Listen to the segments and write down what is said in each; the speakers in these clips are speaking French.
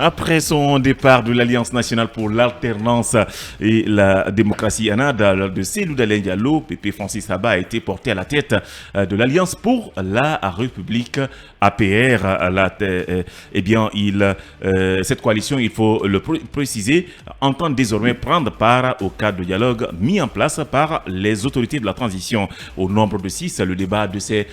Après son départ de l'Alliance nationale pour l'alternance et la démocratie ANAD, de Cellou Dalein Diallo, Pépé Francis Aba a été porté à la tête de l'Alliance pour la République APR. Cette coalition, il faut le préciser, entend désormais prendre part au cadre de dialogue mis en place par les autorités de la transition. Au nombre de 6, le débat de ces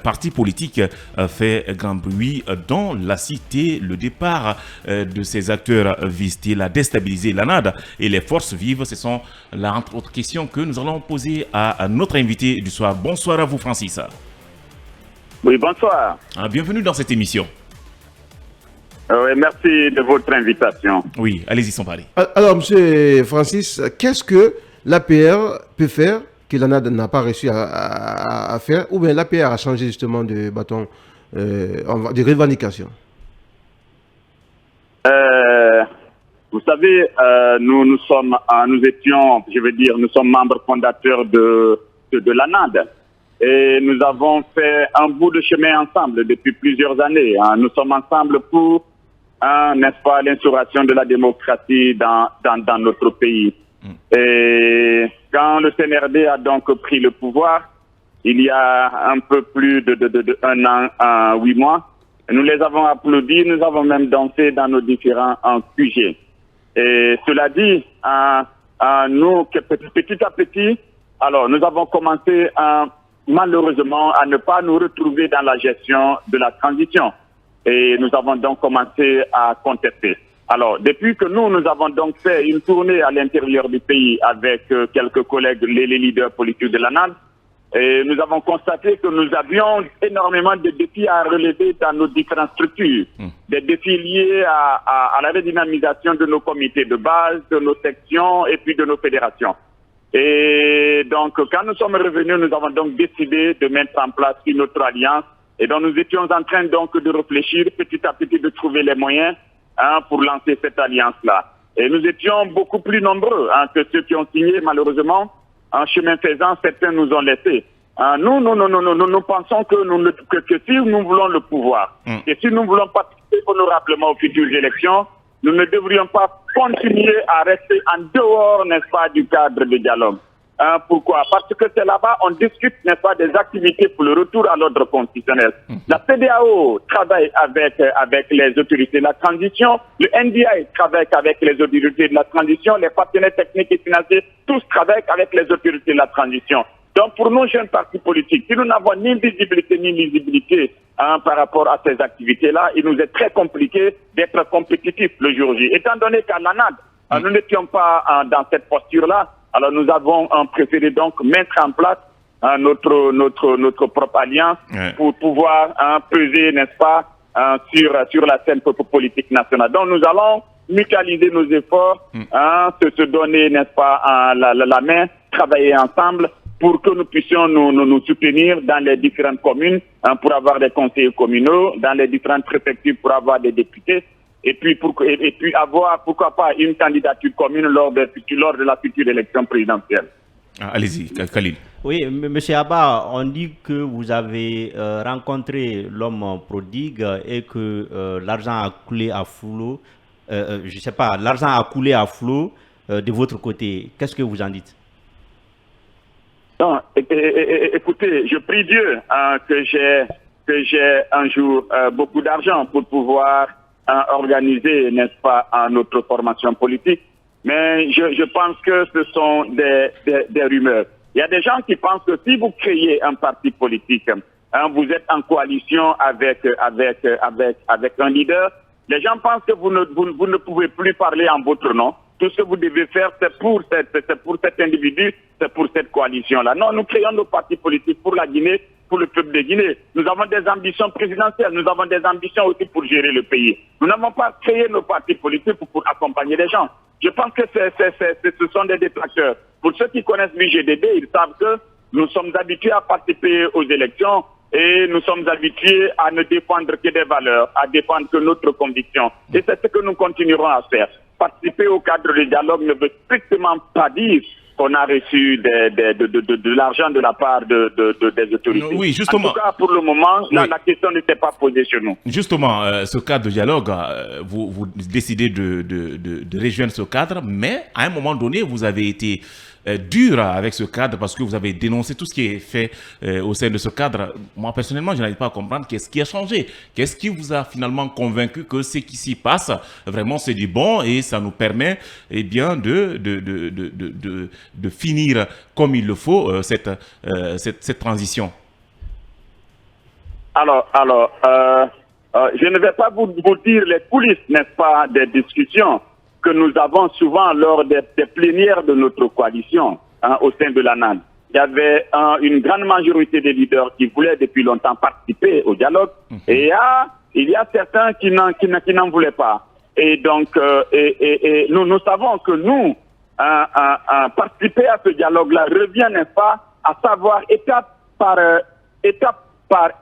partis politiques fait grand bruit dans la cité. Le départ de ces acteurs vise-t-il à déstabiliser l'ANAD et les forces vives? Ce sont là, entre autres questions, que nous allons poser à notre invité du soir. Bonsoir à vous, Francis. Oui, bonsoir. Bienvenue dans cette émission. Merci de votre invitation. Oui, allez-y sans parler. Alors, monsieur Francis, qu'est-ce que l'APR peut faire que l'ANAD n'a pas réussi à faire, ou bien l'APR a changé justement de bâton de revendication? Vous savez, nous sommes membres fondateurs de l'ANAD. Et nous avons fait un bout de chemin ensemble depuis plusieurs années. Nous sommes ensemble pour, n'est-ce pas, l'instauration de la démocratie dans notre pays. Et quand le CNRD a donc pris le pouvoir, il y a un peu plus de 1 an, 8 mois, nous les avons applaudis, nous avons même dansé dans nos différents QG. Et cela dit, nous, petit à petit, alors nous avons commencé malheureusement à ne pas nous retrouver dans la gestion de la transition. Et nous avons donc commencé à contester. Alors, depuis que nous avons donc fait une tournée à l'intérieur du pays avec quelques collègues, les leaders politiques de l'ANAD, et nous avons constaté que nous avions énormément de défis à relever dans nos différentes structures. Des défis liés à la redynamisation de nos comités de base, de nos sections et puis de nos fédérations. Et donc, quand nous sommes revenus, nous avons donc décidé de mettre en place une autre alliance. Et donc, nous étions en train donc de réfléchir petit à petit, de trouver les moyens pour lancer cette alliance-là. Et nous étions beaucoup plus nombreux que ceux qui ont signé, malheureusement. En chemin faisant, certains nous ont laissés. Nous pensons que si nous voulons le pouvoir, et si nous voulons participer honorablement aux futures élections, nous ne devrions pas continuer à rester en dehors, n'est-ce pas, du cadre de dialogue. Pourquoi? Parce que c'est là-bas on discute, n'est-ce pas, des activités pour le retour à l'ordre constitutionnel. La CEDEAO travaille avec les autorités de la transition, le NDI travaille avec les autorités de la transition, les partenaires techniques et financiers, tous travaillent avec les autorités de la transition. Donc pour nos jeunes partis politiques, si nous n'avons ni visibilité ni lisibilité par rapport à ces activités-là, il nous est très compliqué d'être compétitifs le jour J. Étant donné qu'à l'ANAD, nous n'étions pas dans cette posture-là, alors nous avons préféré donc mettre en place notre propre alliance pour pouvoir peser, n'est-ce pas, sur la scène politique nationale. Donc nous allons mutualiser nos efforts, se donner, n'est-ce pas, la main, travailler ensemble pour que nous puissions nous soutenir dans les différentes communes pour avoir des conseillers communaux, dans les différentes préfectures pour avoir des députés. Et puis avoir, pourquoi pas, une candidature commune lors de la future élection présidentielle. Allez-y, Khalil. Oui, M. Aba, on dit que vous avez rencontré l'homme prodigue et que l'argent a coulé à flot. Je ne sais pas, l'argent a coulé à flot de votre côté. Qu'est-ce que vous en dites? Non, écoutez, je prie Dieu que j'ai un jour beaucoup d'argent pour pouvoir organiser, n'est-ce pas, notre formation politique. Mais je pense que ce sont des rumeurs. Il y a des gens qui pensent que si vous créez un parti politique, vous êtes en coalition avec un leader, les gens pensent que vous ne pouvez plus parler en votre nom. Tout ce que vous devez faire, c'est pour cet individu, c'est pour cette coalition-là. Non, nous créons nos partis politiques pour la Guinée, pour le peuple de Guinée. Nous avons des ambitions présidentielles, nous avons des ambitions aussi pour gérer le pays. Nous n'avons pas créé nos partis politiques pour accompagner les gens. Je pense que ce sont des détracteurs. Pour ceux qui connaissent l'UGDD, ils savent que nous sommes habitués à participer aux élections et nous sommes habitués à ne défendre que des valeurs, à défendre que notre conviction. Et c'est ce que nous continuerons à faire. Participer au cadre du dialogue ne veut strictement pas dire qu'on a reçu de l'argent de la part des autorités. Oui, justement. En tout cas, pour le moment, Oui. la question ne s'est pas posée chez nous. Justement, ce cadre de dialogue, vous décidez de rejoindre ce cadre, mais à un moment donné, vous avez été dur avec ce cadre parce que vous avez dénoncé tout ce qui est fait au sein de ce cadre. Moi, personnellement, je n'arrive pas à comprendre qu'est-ce qui a changé. Qu'est-ce qui vous a finalement convaincu que ce qui s'y passe, vraiment, c'est du bon et ça nous permet eh bien, de finir comme il le faut cette transition? Alors, je ne vais pas vous dire les coulisses, n'est-ce pas, des discussions que nous avons souvent lors des plénières de notre coalition au sein de l'ANAD. Il y avait une grande majorité des leaders qui voulaient depuis longtemps participer au dialogue et il y a certains qui n'en voulaient pas. Et donc, nous savons que nous, participer à ce dialogue-là revient, n'est-ce pas, à savoir étape par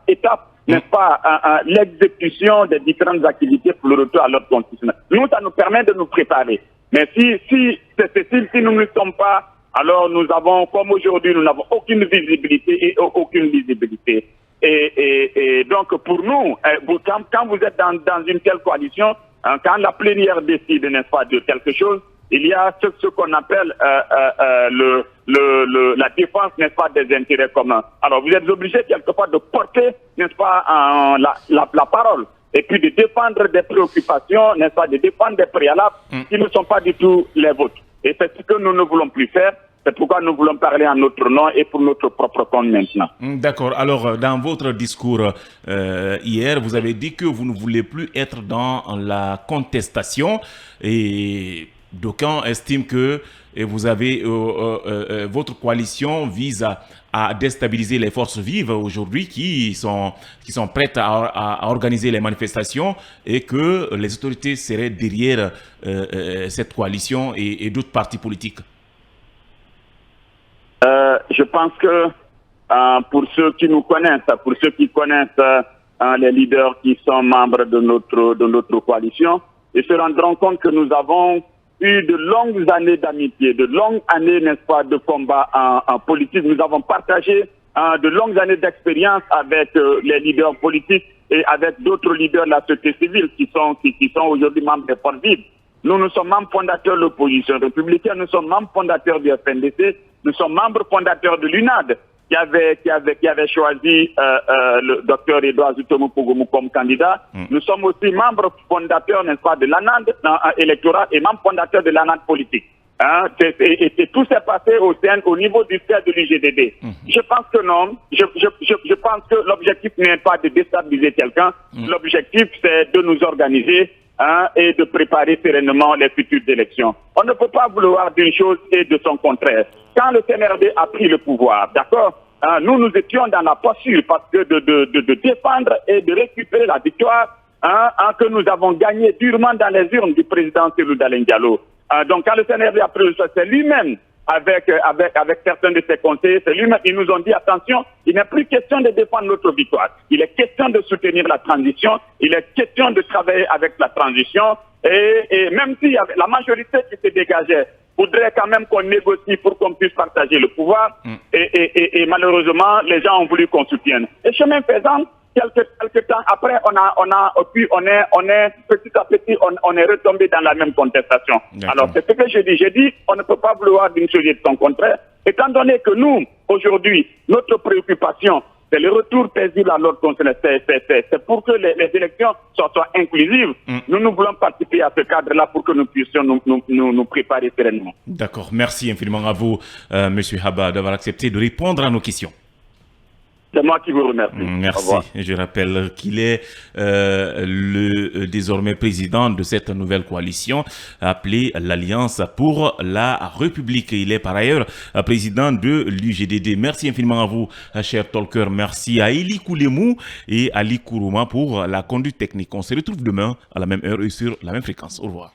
étape, n'est-ce pas, l'exécution des différentes activités pour le retour à l'ordre constitutionnel. Nous, ça nous permet de nous préparer. Mais si nous ne sommes pas, alors nous avons, comme aujourd'hui, nous n'avons aucune visibilité et aucune lisibilité. Et donc, pour nous, quand vous êtes dans une telle coalition, quand la plénière décide, n'est-ce pas, de quelque chose, il y a ce qu'on appelle la défense, n'est-ce pas, des intérêts communs. Alors, vous êtes obligé quelquefois de porter, n'est-ce pas, la parole et puis de défendre des préoccupations, n'est-ce pas, de défendre des préalables qui ne sont pas du tout les vôtres. Et c'est ce que nous ne voulons plus faire. C'est pourquoi nous voulons parler en notre nom et pour notre propre compte maintenant. D'accord. Alors, dans votre discours hier, vous avez dit que vous ne voulez plus être dans la contestation et d'aucuns estiment que vous avez votre coalition vise à déstabiliser les forces vives aujourd'hui qui sont prêtes à organiser les manifestations et que les autorités seraient derrière cette coalition et d'autres partis politiques. Je pense que pour ceux qui nous connaissent, pour ceux qui connaissent les leaders qui sont membres de notre coalition, ils se rendront compte que nous avons eu de longues années d'amitié, de longues années, n'est-ce pas, de combat en politique. Nous avons partagé de longues années d'expérience avec les leaders politiques et avec d'autres leaders de la société civile qui sont aujourd'hui membres des forces vives. Nous sommes membres fondateurs de l'opposition républicaine, nous sommes membres fondateurs du FNDC, nous sommes membres fondateurs de l'UNAD qui avait choisi le docteur Edouard Zoutomou Pougoumou comme candidat. Nous sommes aussi membres fondateurs, n'est-ce pas, de l'ANAD électoral et membres fondateurs de l'ANAD politique. Et tout s'est passé au niveau du siège de l'UGDD. Je pense que non. Je pense que l'objectif n'est pas de déstabiliser quelqu'un. L'objectif, c'est de nous organiser et de préparer sereinement les futures élections. On ne peut pas vouloir d'une chose et de son contraire. Quand le CNRD a pris le pouvoir, d'accord, nous étions dans la posture parce que de défendre et de récupérer la victoire que nous avons gagnée durement dans les urnes du président Cellou Dalein Diallo. Donc quand le CNRD a pris le choix, c'est lui-même avec certains de ses conseillers, c'est lui-même, ils nous ont dit attention, il n'est plus question de défendre notre victoire. Il est question de soutenir la transition, il est question de travailler avec la transition et même si la majorité qui se dégageait voudrait quand même qu'on négocie pour qu'on puisse partager le pouvoir et malheureusement les gens ont voulu qu'on soutienne. Et chemin faisant, quelques temps après, on est petit à petit, on est retombé dans la même contestation. Alors, c'est ce que j'ai dit. J'ai dit, on ne peut pas vouloir d'une chose et de son contraire. Étant donné que nous, aujourd'hui, notre préoccupation, c'est le retour paisible à l'ordre constitutionnel. C'est pour que les élections soient inclusives. Nous voulons participer à ce cadre-là pour que nous puissions nous préparer sereinement. D'accord. Merci infiniment à vous, M. Haba, d'avoir accepté de répondre à nos questions. C'est moi qui vous remercie. Merci. Je rappelle qu'il est le désormais président de cette nouvelle coalition appelée l'Alliance pour la République. Il est par ailleurs président de l'UGDD. Merci infiniment à vous, cher talker. Merci à Eli Koulemou et Ali Kourouma pour la conduite technique. On se retrouve demain à la même heure et sur la même fréquence. Au revoir.